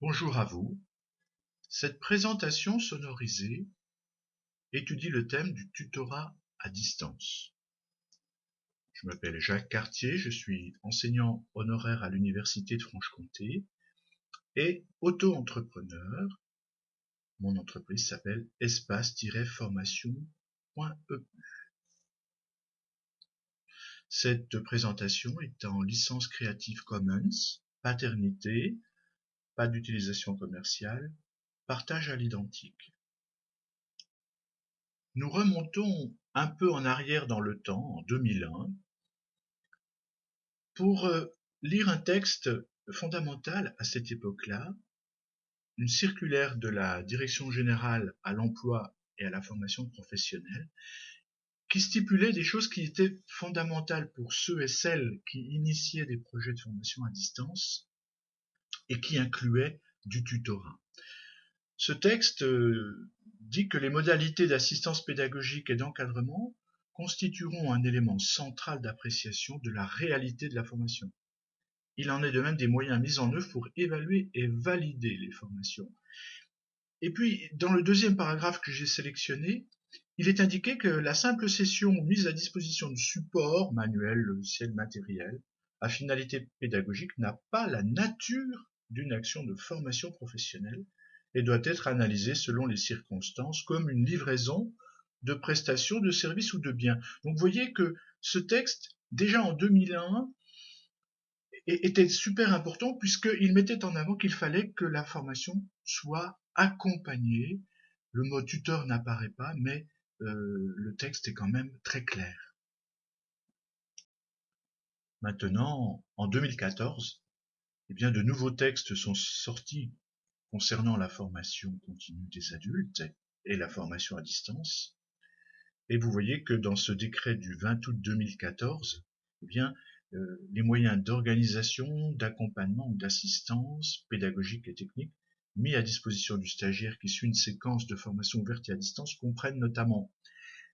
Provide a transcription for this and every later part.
Bonjour à vous. Cette présentation sonorisée étudie le thème du tutorat à distance. Je m'appelle Jacques Cartier, je suis enseignant honoraire à l'Université de Franche-Comté et auto-entrepreneur. Mon entreprise s'appelle espace-formation.eu. Cette présentation est en licence Creative Commons, paternité, pas d'utilisation commerciale, partage à l'identique. Nous remontons un peu en arrière dans le temps, en 2001, pour lire un texte fondamental à cette époque-là, une circulaire de la Direction générale à l'emploi et à la formation professionnelle, qui stipulait des choses qui étaient fondamentales pour ceux et celles qui initiaient des projets de formation à distance et qui incluaient du tutorat. Ce texte dit que les modalités d'assistance pédagogique et d'encadrement constitueront un élément central d'appréciation de la réalité de la formation. Il en est de même des moyens mis en œuvre pour évaluer et valider les formations. Et puis, dans le deuxième paragraphe que j'ai sélectionné, il est indiqué que la simple cession ou mise à disposition de supports, manuels, logiciels, matériels, à finalité pédagogique n'a pas la nature d'une action de formation professionnelle et doit être analysée selon les circonstances comme une livraison de prestations, de services ou de biens. Donc vous voyez que ce texte, déjà en 2001, était super important puisqu'il mettait en avant qu'il fallait que la formation soit accompagnée. Le mot tuteur n'apparaît pas, mais le texte est quand même très clair. Maintenant, en 2014, eh bien, de nouveaux textes sont sortis concernant la formation continue des adultes et la formation à distance. Et vous voyez que dans ce décret du 20 août 2014, eh bien, les moyens d'organisation, d'accompagnement ou d'assistance pédagogique et technique mis à disposition du stagiaire qui suit une séquence de formation ouverte et à distance comprennent notamment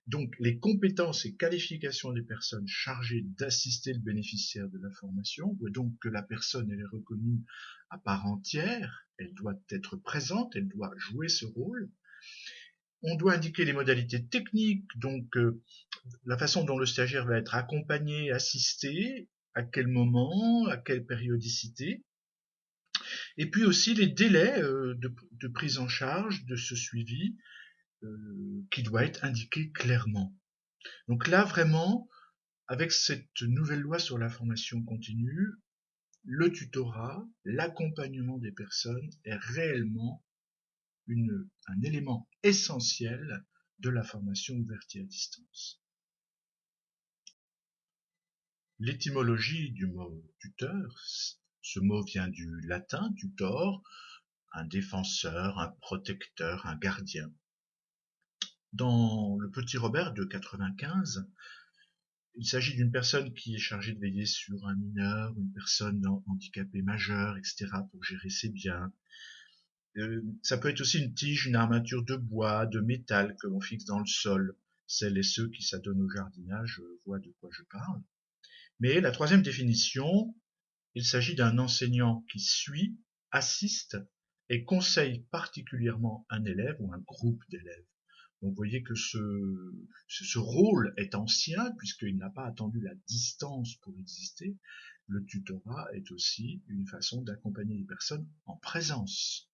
donc les compétences et qualifications des personnes chargées d'assister le bénéficiaire de la formation, et donc que la personne elle est reconnue à part entière, elle doit être présente, elle doit jouer ce rôle. On doit indiquer les modalités techniques, donc la façon dont le stagiaire va être accompagné, assisté, à quel moment, à quelle périodicité, et puis aussi les délais de prise en charge de ce suivi qui doit être indiqué clairement. Donc là, vraiment, avec cette nouvelle loi sur la formation continue, le tutorat, l'accompagnement des personnes est réellement un élément essentiel de la formation ouverte et à distance. L'étymologie du mot tuteur, ce mot vient du latin tutor, un défenseur, un protecteur, un gardien. Dans le Petit Robert de 95, il s'agit d'une personne qui est chargée de veiller sur un mineur, une personne handicapée majeure, etc., pour gérer ses biens. Ça peut être aussi une tige, une armature de bois, de métal que l'on fixe dans le sol. Celles et ceux qui s'adonnent au jardinage voient de quoi je parle. Mais la troisième définition, il s'agit d'un enseignant qui suit, assiste et conseille particulièrement un élève ou un groupe d'élèves. Donc vous voyez que ce rôle est ancien puisqu'il n'a pas attendu la distance pour exister. Le tutorat est aussi une façon d'accompagner les personnes en présence.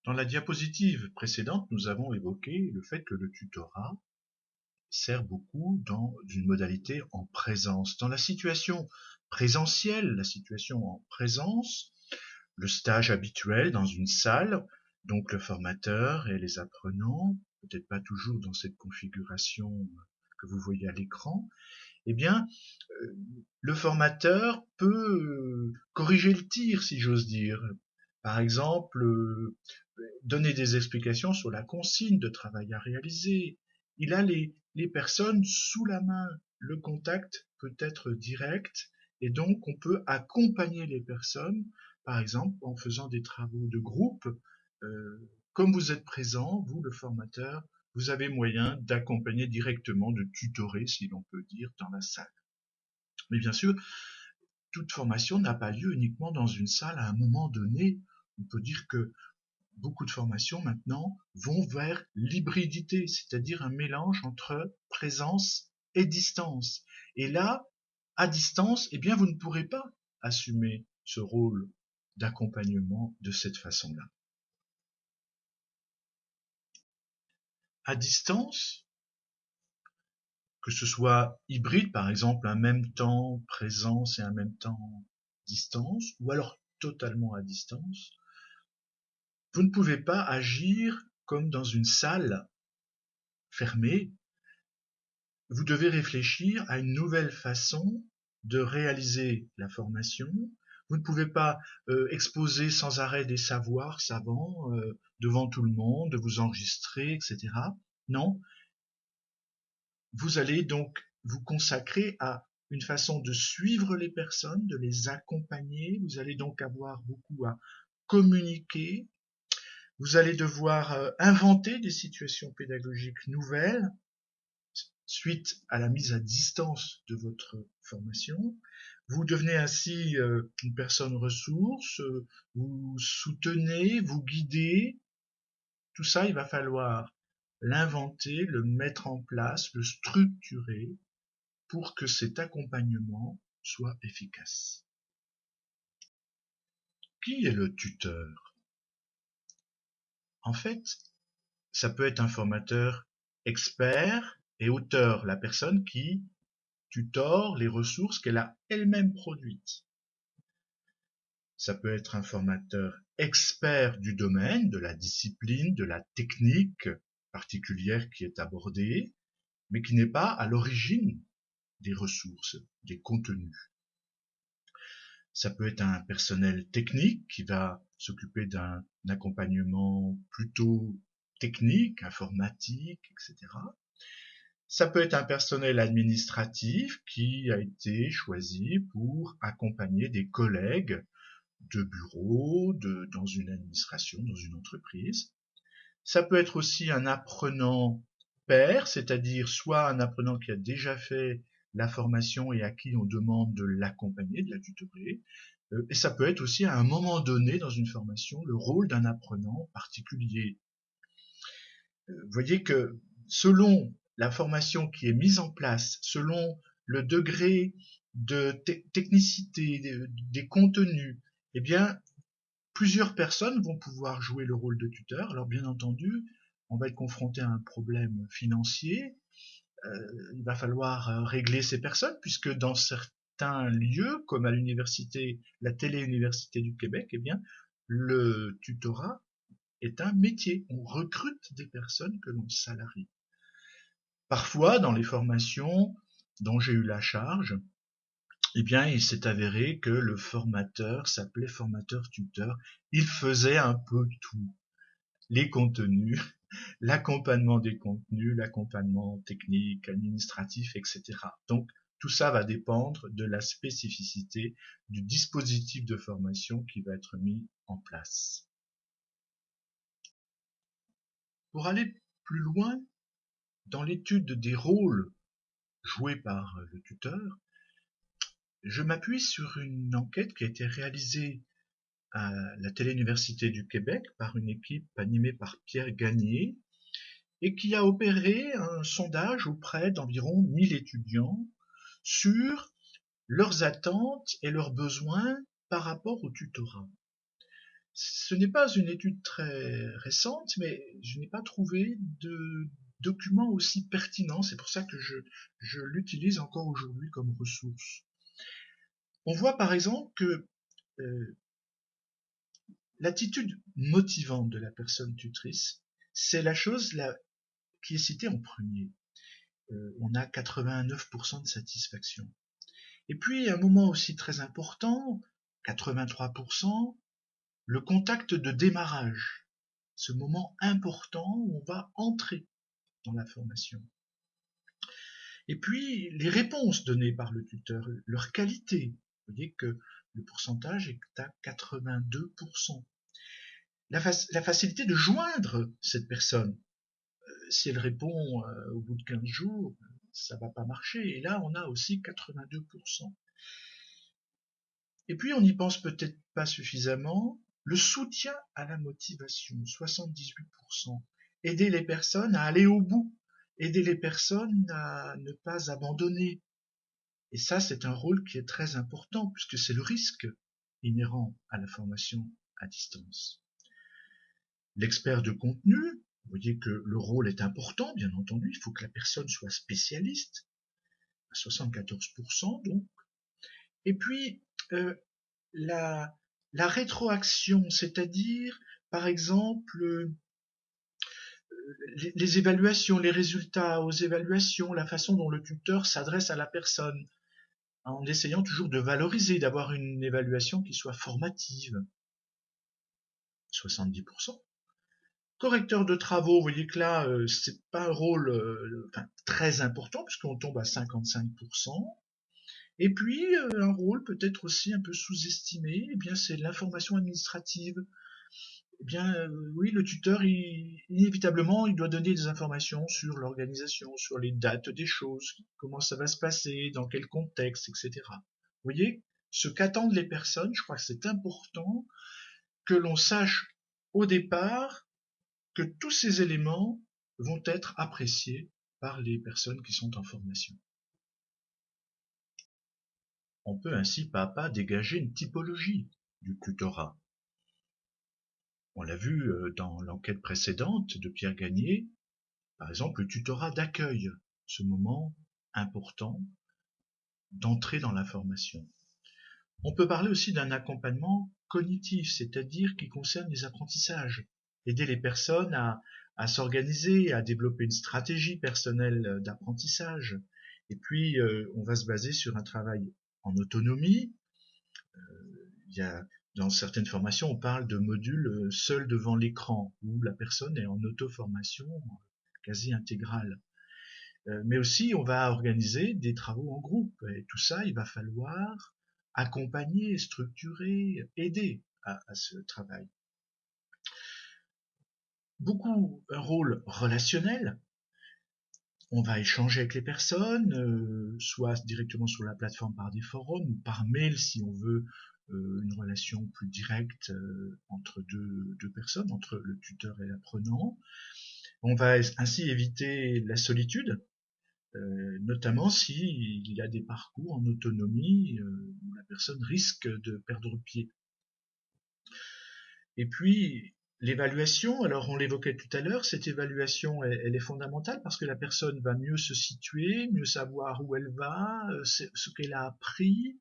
Dans la diapositive précédente, nous avons évoqué le fait que le tutorat sert beaucoup dans une modalité en présence. Dans la situation présentielle, la situation en présence, le stage habituel dans une salle, donc le formateur et les apprenants, peut-être pas toujours dans cette configuration que vous voyez à l'écran, eh bien, le formateur peut corriger le tir, si j'ose dire. Par exemple, donner des explications sur la consigne de travail à réaliser. Il a les personnes sous la main. Le contact peut être direct et donc on peut accompagner les personnes, par exemple en faisant des travaux de groupe. Comme vous êtes présent, vous le formateur, vous avez moyen d'accompagner directement, de tutorer, si l'on peut dire, dans la salle. Mais bien sûr, toute formation n'a pas lieu uniquement dans une salle. À un moment donné, on peut dire que beaucoup de formations maintenant vont vers l'hybridité, c'est-à-dire un mélange entre présence et distance. Et là, à distance, eh bien, vous ne pourrez pas assumer ce rôle d'accompagnement de cette façon-là. À distance, que ce soit hybride, par exemple, un même temps présence et un même temps distance, ou alors totalement à distance, vous ne pouvez pas agir comme dans une salle fermée. Vous devez réfléchir à une nouvelle façon de réaliser la formation. Vous ne pouvez pas exposer sans arrêt des savoirs savants devant tout le monde, vous enregistrer, etc. Non, vous allez donc vous consacrer à une façon de suivre les personnes, de les accompagner. Vous allez donc avoir beaucoup à communiquer. Vous allez devoir inventer des situations pédagogiques nouvelles suite à la mise à distance de votre formation. Vous devenez ainsi une personne ressource, vous soutenez, vous guidez. Tout ça, il va falloir l'inventer, le mettre en place, le structurer pour que cet accompagnement soit efficace. Qui est le tuteur? En fait, ça peut être un formateur expert et auteur, la personne qui tutore les ressources qu'elle a elle-même produites. Ça peut être un formateur expert du domaine, de la discipline, de la technique particulière qui est abordée, mais qui n'est pas à l'origine des ressources, des contenus. Ça peut être un personnel technique qui va s'occuper d'un accompagnement plutôt technique, informatique, etc. Ça peut être un personnel administratif qui a été choisi pour accompagner des collègues de bureau, dans une administration, dans une entreprise. Ça peut être aussi un apprenant pair, c'est-à-dire soit un apprenant qui a déjà fait la formation et à qui on demande de l'accompagner, de la tutorer. Et ça peut être aussi à un moment donné dans une formation le rôle d'un apprenant particulier. Vous voyez que selon la formation qui est mise en place, selon le degré de technicité des contenus, eh bien, plusieurs personnes vont pouvoir jouer le rôle de tuteur. Alors bien entendu, on va être confronté à un problème financier. Il va falloir régler ces personnes puisque dans certains lieux, comme à l'université, la Télé-Université du Québec, eh bien, le tutorat est un métier. On recrute des personnes que l'on salarie. Parfois, dans les formations dont j'ai eu la charge, eh bien, il s'est avéré que le formateur s'appelait formateur-tuteur. Il faisait un peu tout. Les contenus, l'accompagnement des contenus, l'accompagnement technique, administratif, etc. Donc, tout ça va dépendre de la spécificité du dispositif de formation qui va être mis en place. Pour aller plus loin, dans l'étude des rôles joués par le tuteur, je m'appuie sur une enquête qui a été réalisée à la Télé-Université du Québec par une équipe animée par Pierre Gagné et qui a opéré un sondage auprès d'environ 1000 étudiants sur leurs attentes et leurs besoins par rapport au tutorat. Ce n'est pas une étude très récente, mais je n'ai pas trouvé de document aussi pertinent. C'est pour ça que je l'utilise encore aujourd'hui comme ressource. On voit par exemple que l'attitude motivante de la personne tutrice, c'est la chose qui est citée en premier. On a 89% de satisfaction. Et puis, un moment aussi très important, 83%, le contact de démarrage. Ce moment important où on va entrer dans la formation. Et puis, les réponses données par le tuteur, leur qualité. Vous voyez que le pourcentage est à 82%. La facilité de joindre cette personne. Si elle répond au bout de 15 jours, ça va pas marcher. Et là, on a aussi 82%. Et puis on n'y pense peut-être pas suffisamment, le soutien à la motivation, 78%. Aider les personnes à aller au bout, aider les personnes à ne pas abandonner. Et ça, c'est un rôle qui est très important, puisque c'est le risque inhérent à la formation à distance. L'expert de contenu, vous voyez que le rôle est important, bien entendu, il faut que la personne soit spécialiste, à 74% donc. Et puis, la, la rétroaction, c'est-à-dire, par exemple, les évaluations, les résultats aux évaluations, la façon dont le tuteur s'adresse à la personne, en essayant toujours de valoriser, d'avoir une évaluation qui soit formative, 70%. Correcteur de travaux, vous voyez que là, c'est pas un rôle très important, puisqu'on tombe à 55%. Et puis, un rôle peut-être aussi un peu sous-estimé, eh bien, c'est l'information administrative. Eh bien, oui, le tuteur, inévitablement, il doit donner des informations sur l'organisation, sur les dates des choses, comment ça va se passer, dans quel contexte, etc. Vous voyez, ce qu'attendent les personnes, je crois que c'est important que l'on sache au départ que tous ces éléments vont être appréciés par les personnes qui sont en formation. On peut ainsi pas à pas dégager une typologie du tutorat. On l'a vu dans l'enquête précédente de Pierre Gagné, par exemple le tutorat d'accueil, ce moment important d'entrée dans la formation. On peut parler aussi d'un accompagnement cognitif, c'est-à-dire qui concerne les apprentissages, aider les personnes à s'organiser, à développer une stratégie personnelle d'apprentissage. Et puis, on va se baser sur un travail en autonomie. Il y a, dans certaines formations, on parle de modules seuls devant l'écran, où la personne est en auto-formation quasi intégrale. Mais aussi, on va organiser des travaux en groupe. Et tout ça, il va falloir accompagner, structurer, aider à ce travail. Beaucoup un rôle relationnel. On va échanger avec les personnes, soit directement sur la plateforme par des forums ou par mail si on veut une relation plus directe entre deux personnes, entre le tuteur et l'apprenant. On va ainsi éviter la solitude, notamment s'il y a des parcours en autonomie où la personne risque de perdre pied. Et puis, l'évaluation, alors on l'évoquait tout à l'heure, cette évaluation, elle est fondamentale parce que la personne va mieux se situer, mieux savoir où elle va, ce qu'elle a appris,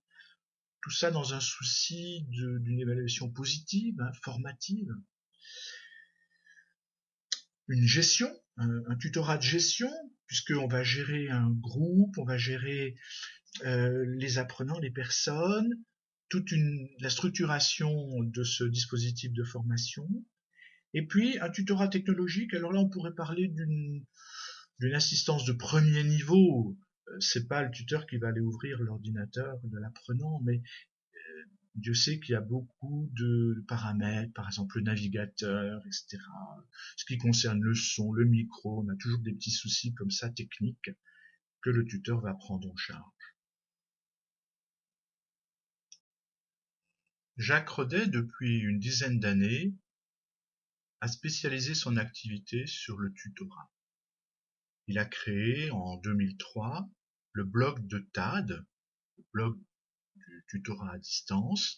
tout ça dans un souci d'une évaluation positive, formative. Une gestion, un tutorat de gestion, puisqu'on va gérer un groupe, on va gérer les apprenants, les personnes, la structuration de ce dispositif de formation, et puis un tutorat technologique. Alors là, on pourrait parler d'une assistance de premier niveau. C'est pas le tuteur qui va aller ouvrir l'ordinateur de l'apprenant, mais Dieu sait qu'il y a beaucoup de paramètres, par exemple le navigateur, etc. Ce qui concerne le son, le micro, on a toujours des petits soucis comme ça techniques que le tuteur va prendre en charge. Jacques Rodet, depuis une dizaine d'années, a spécialisé son activité sur le tutorat. Il a créé en 2003 le blog de TAD, le blog du tutorat à distance,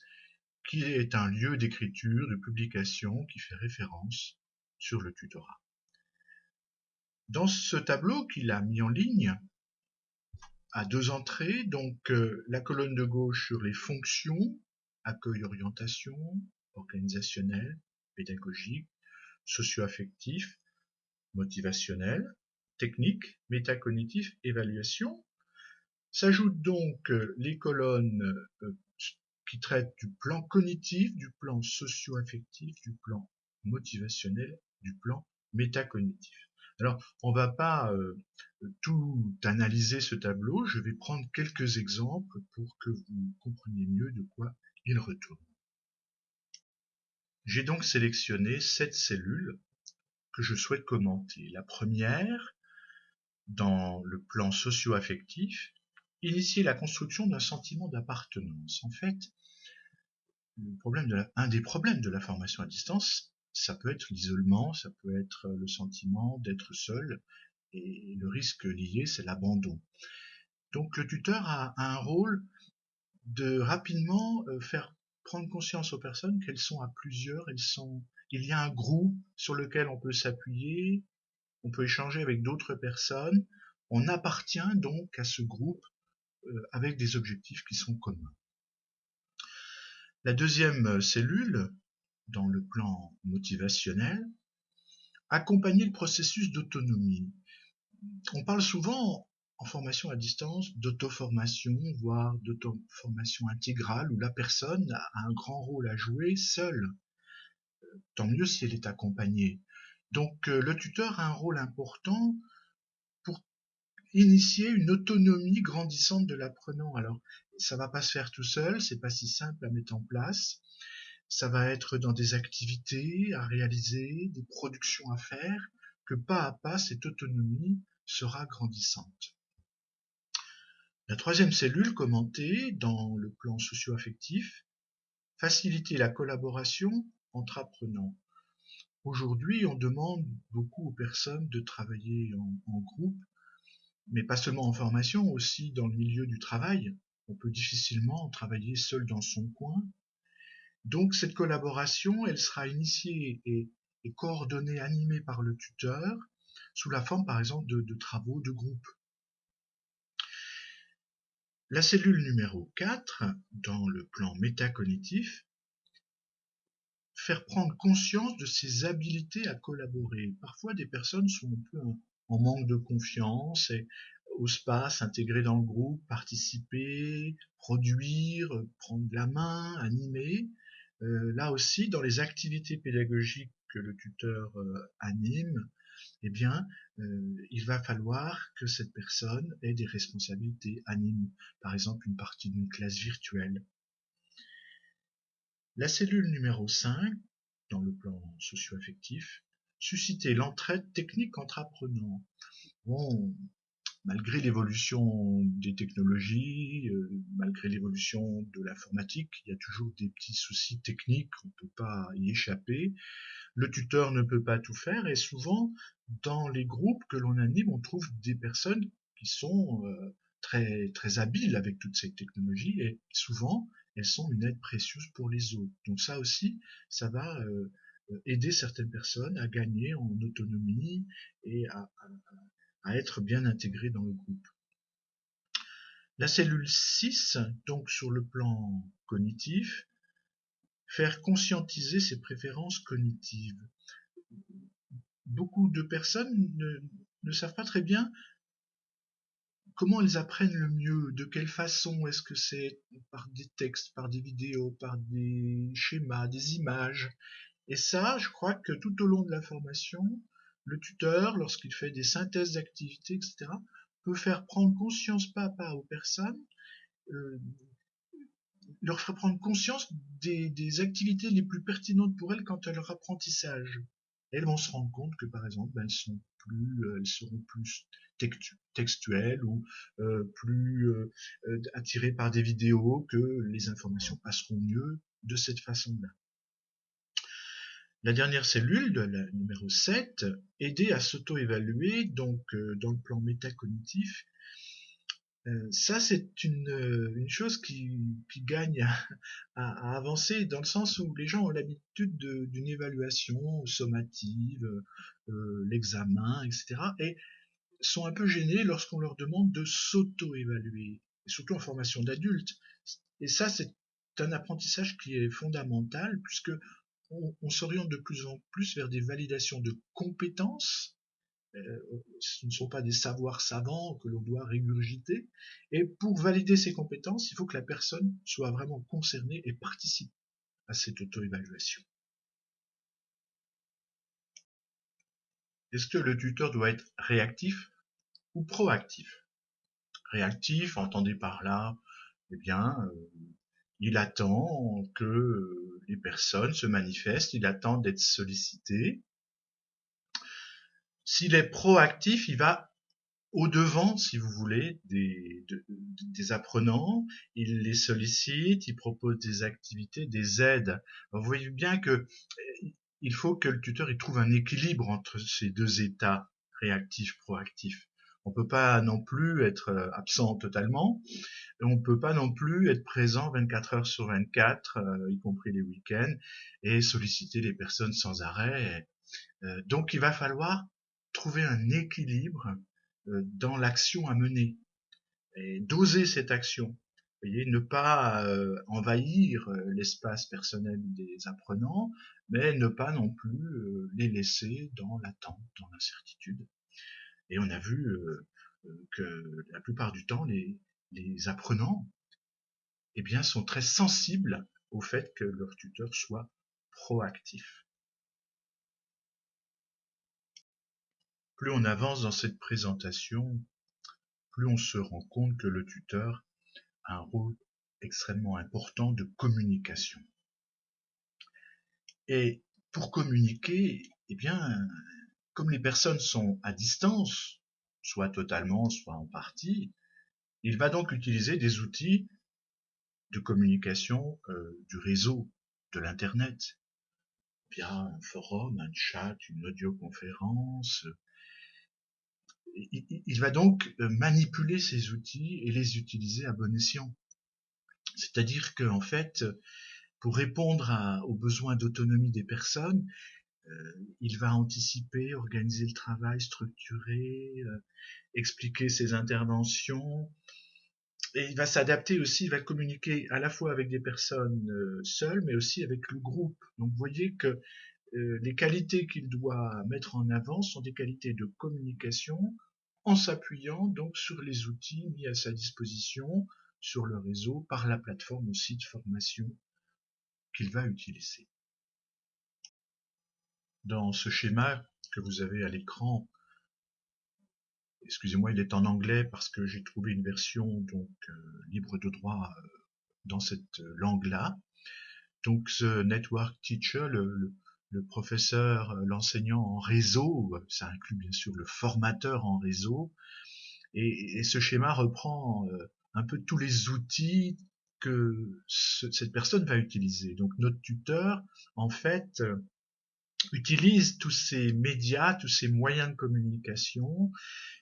qui est un lieu d'écriture, de publication qui fait référence sur le tutorat. Dans ce tableau qu'il a mis en ligne, à deux entrées, donc la colonne de gauche sur les fonctions, accueil, orientation, organisationnel, pédagogique, socio-affectif, motivationnel, technique, métacognitif, évaluation. S'ajoutent donc les colonnes qui traitent du plan cognitif, du plan socio-affectif, du plan motivationnel, du plan métacognitif. Alors, on va pas tout analyser ce tableau, je vais prendre quelques exemples pour que vous compreniez mieux de quoi il retourne. J'ai donc sélectionné 7 cellules que je souhaite commenter. La première, dans le plan socio-affectif, initier la construction d'un sentiment d'appartenance. En fait, un des problèmes de la formation à distance, ça peut être l'isolement, ça peut être le sentiment d'être seul, et le risque lié, c'est l'abandon. Donc le tuteur a un rôle de rapidement faire prendre conscience aux personnes qu'elles sont à plusieurs, il y a un groupe sur lequel on peut s'appuyer, on peut échanger avec d'autres personnes, on appartient donc à ce groupe avec des objectifs qui sont communs. La deuxième cellule, dans le plan motivationnel, accompagner le processus d'autonomie. On parle souvent en formation à distance d'auto-formation, voire d'auto-formation intégrale, où la personne a un grand rôle à jouer seule. Tant mieux si elle est accompagnée. Donc le tuteur a un rôle important pour initier une autonomie grandissante de l'apprenant. Alors ça va pas se faire tout seul, c'est pas si simple à mettre en place. Ça va être dans des activités à réaliser, des productions à faire, que pas à pas cette autonomie sera grandissante. La troisième cellule commentée dans le plan socio-affectif, faciliter la collaboration entre apprenants. Aujourd'hui, on demande beaucoup aux personnes de travailler en groupe, mais pas seulement en formation, aussi dans le milieu du travail. On peut difficilement travailler seul dans son coin. Donc cette collaboration, elle sera initiée et coordonnée, animée par le tuteur, sous la forme par exemple de travaux de groupe. La cellule numéro 4, dans le plan métacognitif, faire prendre conscience de ses habilités à collaborer. Parfois, des personnes sont un peu en manque de confiance et osent pas s'intégrer dans le groupe, participer, produire, prendre la main, animer. Là aussi, dans les activités pédagogiques que le tuteur anime, eh bien, il va falloir que cette personne ait des responsabilités, anime par exemple une partie d'une classe virtuelle. La cellule numéro 5, dans le plan socio-affectif, susciter l'entraide technique entre apprenants. Bon, malgré l'évolution des technologies, malgré l'évolution de l'informatique, il y a toujours des petits soucis techniques, on ne peut pas y échapper. Le tuteur ne peut pas tout faire et souvent, dans les groupes que l'on anime, on trouve des personnes qui sont très, très habiles avec toutes ces technologies et souvent, elles sont une aide précieuse pour les autres. Donc ça aussi, ça va aider certaines personnes à gagner en autonomie et à être bien intégrées dans le groupe. La cellule 6, donc sur le plan cognitif, faire conscientiser ses préférences cognitives. Beaucoup de personnes ne savent pas très bien comment elles apprennent le mieux, de quelle façon, est-ce que c'est par des textes, par des vidéos, par des schémas, des images. Et ça, je crois que tout au long de la formation, le tuteur, lorsqu'il fait des synthèses d'activités, etc., peut faire prendre conscience pas à pas aux personnes, euh, leur faire prendre conscience des activités les plus pertinentes pour elles quant à leur apprentissage. Elles vont se rendre compte que, par exemple, elles seront plus textuelles ou plus attirées par des vidéos, que les informations passeront mieux de cette façon-là. La dernière cellule, de la numéro 7, aider à s'auto-évaluer, donc dans le plan métacognitif. Ça, c'est une chose qui gagne à avancer dans le sens où les gens ont l'habitude d'une évaluation sommative, l'examen, etc. et sont un peu gênés lorsqu'on leur demande de s'auto-évaluer, et surtout en formation d'adultes. Et ça, c'est un apprentissage qui est fondamental puisque on s'oriente de plus en plus vers des validations de compétences. Ce ne sont pas des savoirs savants que l'on doit régurgiter. Et pour valider ces compétences, il faut que la personne soit vraiment concernée et participe à cette auto-évaluation. Est-ce que le tuteur doit être réactif ou proactif? Réactif, entendez par là, eh bien, il attend que les personnes se manifestent, il attend d'être sollicité. S'il est proactif, il va au-devant, si vous voulez, des apprenants. Il les sollicite, il propose des activités, des aides. Alors, vous voyez bien que il faut que le tuteur il trouve un équilibre entre ces deux états, réactif, proactif. On peut pas non plus être absent totalement, et on peut pas non plus être présent 24 heures sur 24, y compris les week-ends, et solliciter les personnes sans arrêt. Donc il va falloir trouver un équilibre dans l'action à mener et doser cette action. Vous voyez, ne pas envahir l'espace personnel des apprenants, mais ne pas non plus les laisser dans l'attente, dans l'incertitude. Et on a vu que la plupart du temps, les apprenants eh bien, sont très sensibles au fait que leur tuteur soit proactif. Plus on avance dans cette présentation, plus on se rend compte que le tuteur a un rôle extrêmement important de communication. Et pour communiquer, eh bien, comme les personnes sont à distance, soit totalement, soit en partie, il va donc utiliser des outils de communication du réseau, de l'Internet, via un forum, un chat, une audioconférence. Il va donc manipuler ces outils et les utiliser à bon escient. C'est-à-dire qu'en fait, pour répondre aux besoins d'autonomie des personnes, il va anticiper, organiser le travail, structurer, expliquer ses interventions, et il va s'adapter aussi, il va communiquer à la fois avec des personnes seules, mais aussi avec le groupe. Donc vous voyez que les qualités qu'il doit mettre en avant sont des qualités de communication en s'appuyant donc sur les outils mis à sa disposition sur le réseau par la plateforme aussi de formation qu'il va utiliser. Dans ce schéma que vous avez à l'écran, excusez-moi, il est en anglais parce que j'ai trouvé une version donc libre de droit dans cette langue-là. Donc ce network teacher, le professeur, l'enseignant en réseau, ça inclut bien sûr le formateur en réseau, et ce schéma reprend un peu tous les outils que cette personne va utiliser. Donc notre tuteur, en fait, utilise tous ces médias, tous ces moyens de communication,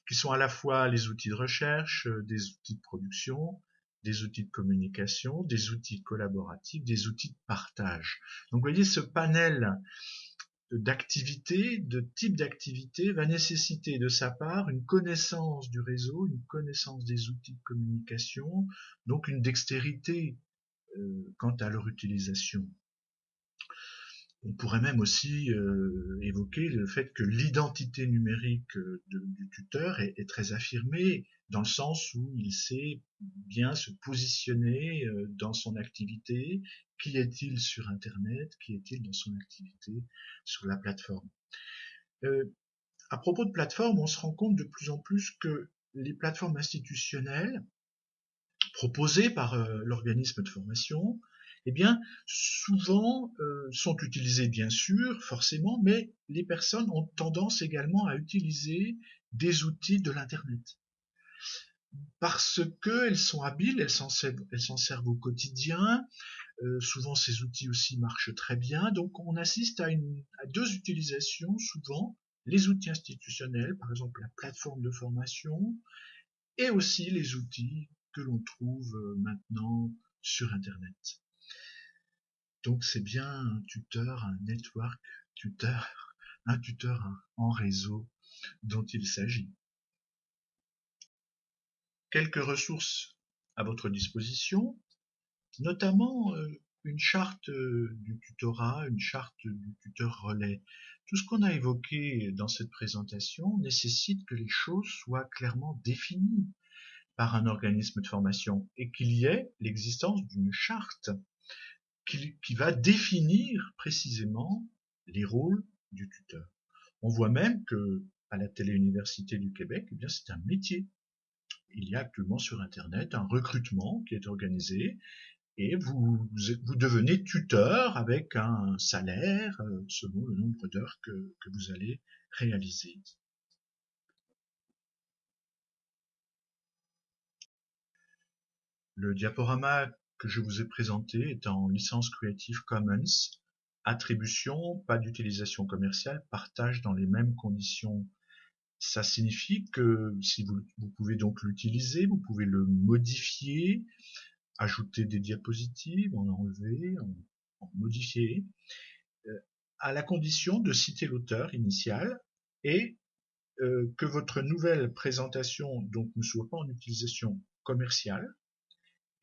qui sont à la fois les outils de recherche, des outils de production, des outils de communication, des outils collaboratifs, des outils de partage. Donc vous voyez, ce panel d'activités, de types d'activités, va nécessiter de sa part une connaissance du réseau, une connaissance des outils de communication, donc une dextérité quant à leur utilisation. On pourrait même aussi évoquer le fait que l'identité numérique du tuteur est très affirmée, dans le sens où il sait bien se positionner dans son activité. Qui est-il sur Internet? Qui est-il dans son activité sur la plateforme? À propos de plateformes, on se rend compte de plus en plus que les plateformes institutionnelles proposées par l'organisme de formation, eh bien, souvent sont utilisées bien sûr, forcément, mais les personnes ont tendance également à utiliser des outils de l'Internet. Parce qu'elles sont habiles, elles s'en servent au quotidien, souvent ces outils aussi marchent très bien, donc on assiste à deux utilisations souvent, les outils institutionnels, par exemple la plateforme de formation, et aussi les outils que l'on trouve maintenant sur Internet. Donc c'est bien un tuteur, un network tuteur, un tuteur en réseau dont il s'agit. Quelques ressources à votre disposition, notamment une charte du tutorat, une charte du tuteur relais. Tout ce qu'on a évoqué dans cette présentation nécessite que les choses soient clairement définies par un organisme de formation et qu'il y ait l'existence d'une charte qui va définir précisément les rôles du tuteur. On voit même que à la Téléuniversité du Québec, eh bien c'est un métier. Il y a actuellement sur Internet un recrutement qui est organisé et vous devenez tuteur avec un salaire selon le nombre d'heures que vous allez réaliser. Le diaporama que je vous ai présenté est en licence Creative Commons, attribution, pas d'utilisation commerciale, partage dans les mêmes conditions. Ça signifie que si vous pouvez donc l'utiliser, vous pouvez le modifier, ajouter des diapositives, en enlever, en modifier, à la condition de citer l'auteur initial et que votre nouvelle présentation donc ne soit pas en utilisation commerciale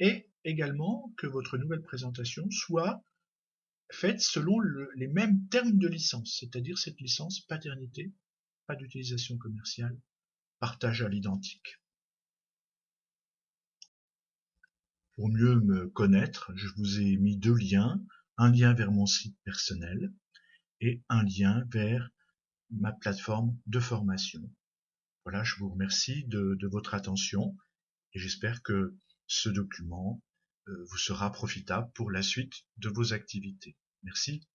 et également que votre nouvelle présentation soit faite selon les mêmes termes de licence, c'est-à-dire cette licence paternité, pas d'utilisation commerciale, partage à l'identique. Pour mieux me connaître, je vous ai mis 2 liens, un lien vers mon site personnel et un lien vers ma plateforme de formation. Voilà, je vous remercie de votre attention et j'espère que ce document vous sera profitable pour la suite de vos activités. Merci.